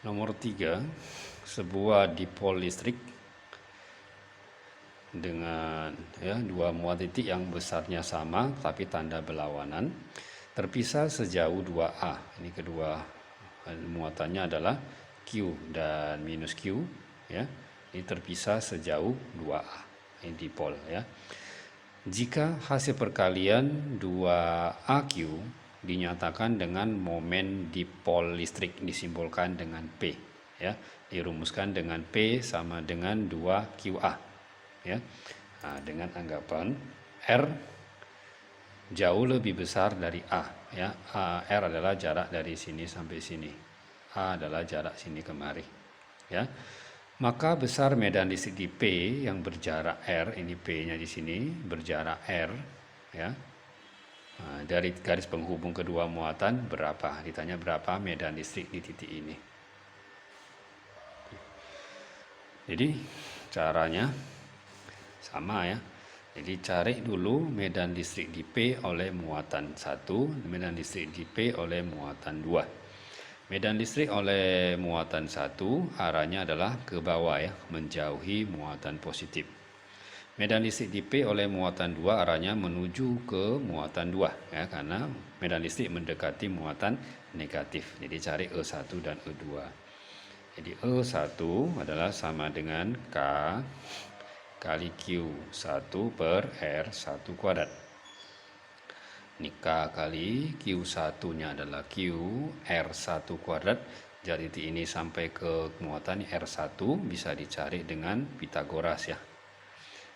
Nomor 3, sebuah dipol listrik dengan dua muat titik yang besarnya sama tapi tanda berlawanan terpisah sejauh 2A. Ini kedua muatannya adalah Q dan minus Q ya. Ini terpisah sejauh 2A. Ini dipol ya. Jika hasil perkalian 2AQ dinyatakan dengan momen dipol listrik disimbolkan dengan P ya. Dirumuskan dengan P sama dengan 2QA ya. Nah, dengan anggapan R jauh lebih besar dari A ya. R adalah jarak dari sini sampai sini. A adalah jarak sini kemari ya. Maka besar medan listrik di P yang berjarak R, ini P-nya di sini berjarak R ya. Nah, dari garis penghubung kedua muatan berapa? Ditanya berapa medan listrik di titik ini. Jadi caranya sama ya. Jadi cari dulu medan listrik di P oleh muatan 1, medan listrik di P oleh muatan 2. Medan listrik oleh muatan 1 arahnya adalah ke bawah ya, menjauhi muatan positif. Medan listrik di P oleh muatan 2 arahnya menuju ke muatan 2 ya, karena medan listrik mendekati muatan negatif. Jadi cari E1 dan E2. Jadi E1 adalah sama dengan K kali Q1 per R1 kuadrat. Ini K kali Q1-nya adalah Q R1 kuadrat. Jadi ini sampai ke muatan R1 bisa dicari dengan Pitagoras ya.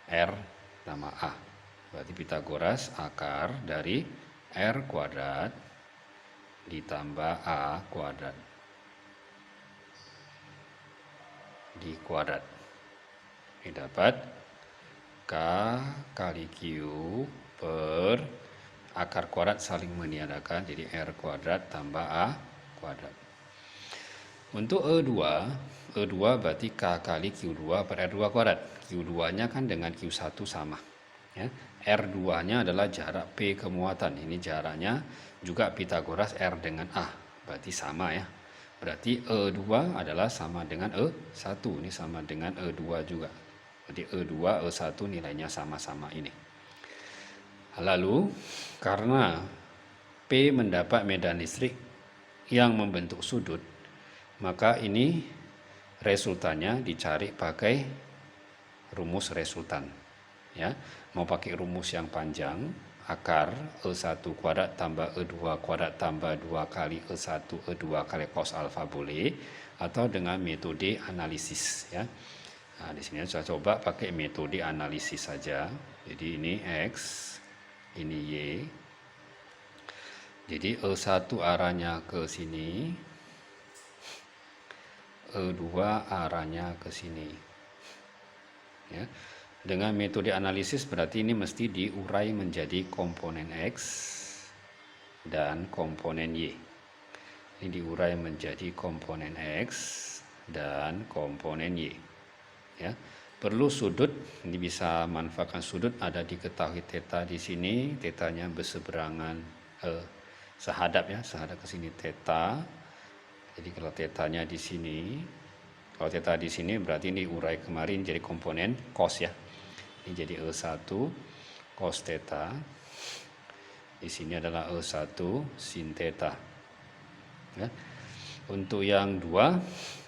R sama A. Berarti Pitagoras akar dari R kuadrat ditambah A kuadrat di kuadrat. Ini dapat K kali Q per akar kuadrat saling meniadakan, jadi R kuadrat tambah A kuadrat. Untuk E2 berarti K kali Q2 per R2 kuadrat. Q2-nya kan dengan Q1 sama. Ya. R2-nya adalah jarak P ke muatan. Ini jaraknya juga Pitagoras R dengan A. Berarti sama ya. Berarti E2 adalah sama dengan E1. Ini sama dengan E2 juga. Jadi E2, E1 nilainya sama-sama ini. Lalu karena P mendapat medan listrik yang membentuk sudut, maka ini resultannya dicari pakai rumus resultan ya. Mau pakai rumus yang panjang, akar E1 kuadrat tambah E2 kuadrat tambah 2 kali E1 E2 kali cos alfa boleh, atau dengan metode analisis ya. Nah, di sini saya coba pakai metode analisis saja. Jadi ini X, ini Y. Jadi E1 arahnya ke sini, E2 arahnya ke sini. Ya. Dengan metode analisis berarti ini mesti diurai menjadi komponen X dan komponen Y. Ini diurai menjadi komponen X dan komponen Y. Ya. Perlu sudut, ini bisa manfaatkan sudut, ada diketahui theta di sini, tetanya berseberangan sehadap ya, sehadap ke sini theta. Jadi kalau tetanya di sini, kalau theta di sini berarti ini urai kemarin jadi komponen cos ya. Ini jadi E1 cos theta. Di sini adalah E1 sin theta. Ya. Untuk yang 2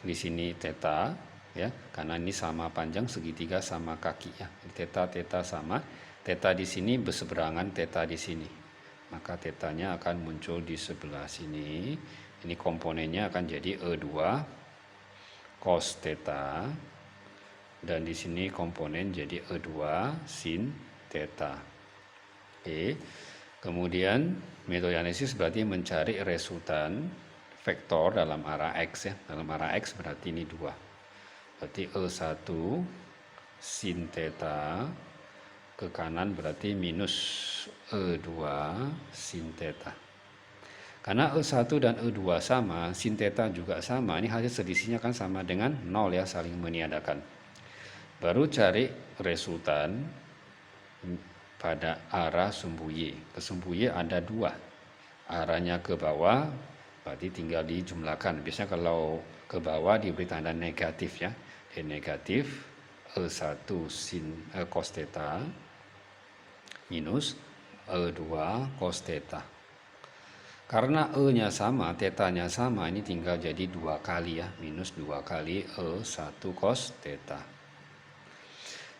di sini theta ya, karena ini sama panjang segitiga sama kaki ya. Theta sama, theta di sini berseberangan theta di sini. Maka tetanya akan muncul di sebelah sini. Ini komponennya akan jadi E2 cos theta, dan di sini komponen jadi E2 sin theta. Oke. Kemudian metode analisis berarti mencari resultan vektor dalam arah X ya. Dalam arah X berarti ini 2. Berarti E1 sin theta, ke kanan berarti minus E2 sin theta. Karena E1 dan E2 sama, sin theta juga sama, ini hasil selisihnya kan sama dengan 0 ya, saling meniadakan. Baru cari resultan pada arah sumbu Y. Ke sumbu Y ada 2. Arahnya ke bawah Berarti tinggal dijumlahkan. Biasanya kalau ke bawah diberi tanda negatif ya. E negatif E1 sin cos theta minus E2 cos theta. Karena E-nya sama, theta-nya sama, ini tinggal jadi 2 kali ya, minus 2 kali E1 cos theta.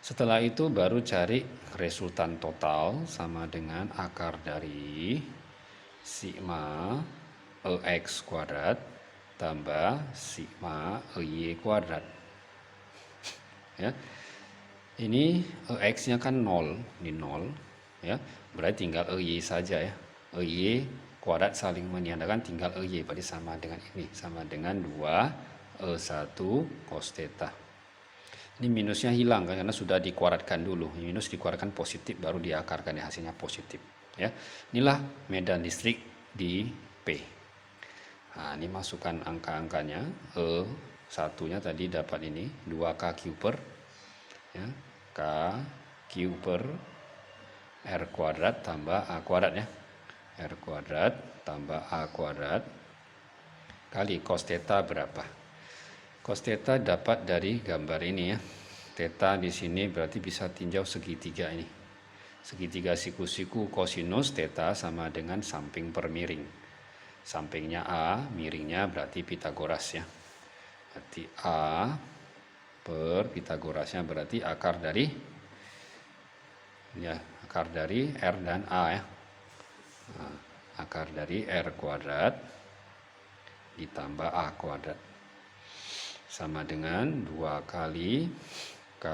Setelah itu baru cari resultan total sama dengan akar dari sigma EX kuadrat tambah sigma EY kuadrat. Ya. Ini EX-nya kan 0, ini 0 ya. Berarti tinggal EY saja ya. EY kuadrat saling meniadakan, tinggal EY berarti sama dengan ini, sama dengan 2 E1 cos theta. Ini minusnya hilang kan, karena sudah dikuadratkan dulu. Minus dikuadratkan positif baru diakarkan ya, hasilnya positif ya. Inilah medan listrik di P. Nah, ini masukkan angka-angkanya. E1-nya tadi dapat ini 2K per ya, K Q per R kuadrat tambah A kuadrat ya. R kuadrat tambah A kuadrat kali cos theta berapa? Cos theta dapat dari gambar ini ya. Theta di sini berarti bisa tinjau segitiga ini. Segitiga siku-siku kosinus theta sama dengan samping per miring. Sampingnya A, miringnya berarti Pitagoras ya. Berarti A per Pitagorasnya berarti akar dari ya, akar dari R dan A ya. Nah, akar dari R kuadrat ditambah A kuadrat sama dengan 2 kali K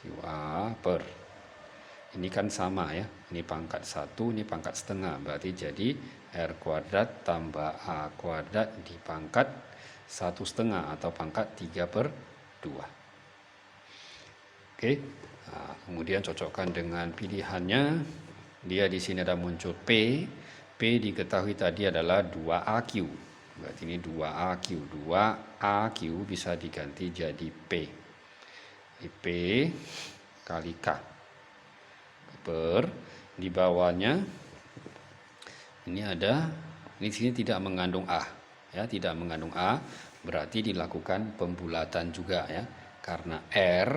QA per, ini kan sama ya, ini pangkat 1, ini pangkat setengah, berarti jadi R kuadrat tambah A kuadrat dipangkat 1/2 atau pangkat 3/2. Oke. Nah, kemudian cocokkan dengan pilihannya. Dia di sini ada muncul P. P diketahui tadi adalah 2AQ. Berarti ini 2AQ. 2AQ bisa diganti jadi P. P kali K per, di bawahnya ini ada, di sini tidak mengandung A ya, tidak mengandung A, berarti dilakukan pembulatan juga ya, karena R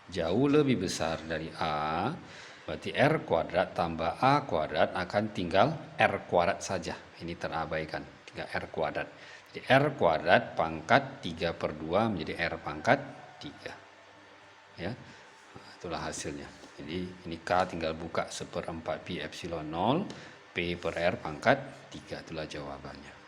jauh lebih besar dari A, berarti R kuadrat tambah A kuadrat akan tinggal R kuadrat saja, ini terabaikan, tinggal R kuadrat. Jadi R kuadrat pangkat 3/2 menjadi R pangkat 3 ya. Nah, itulah hasilnya. Jadi ini K tinggal buka 1/4 pi epsilon 0, P per R pangkat 3, itulah jawabannya.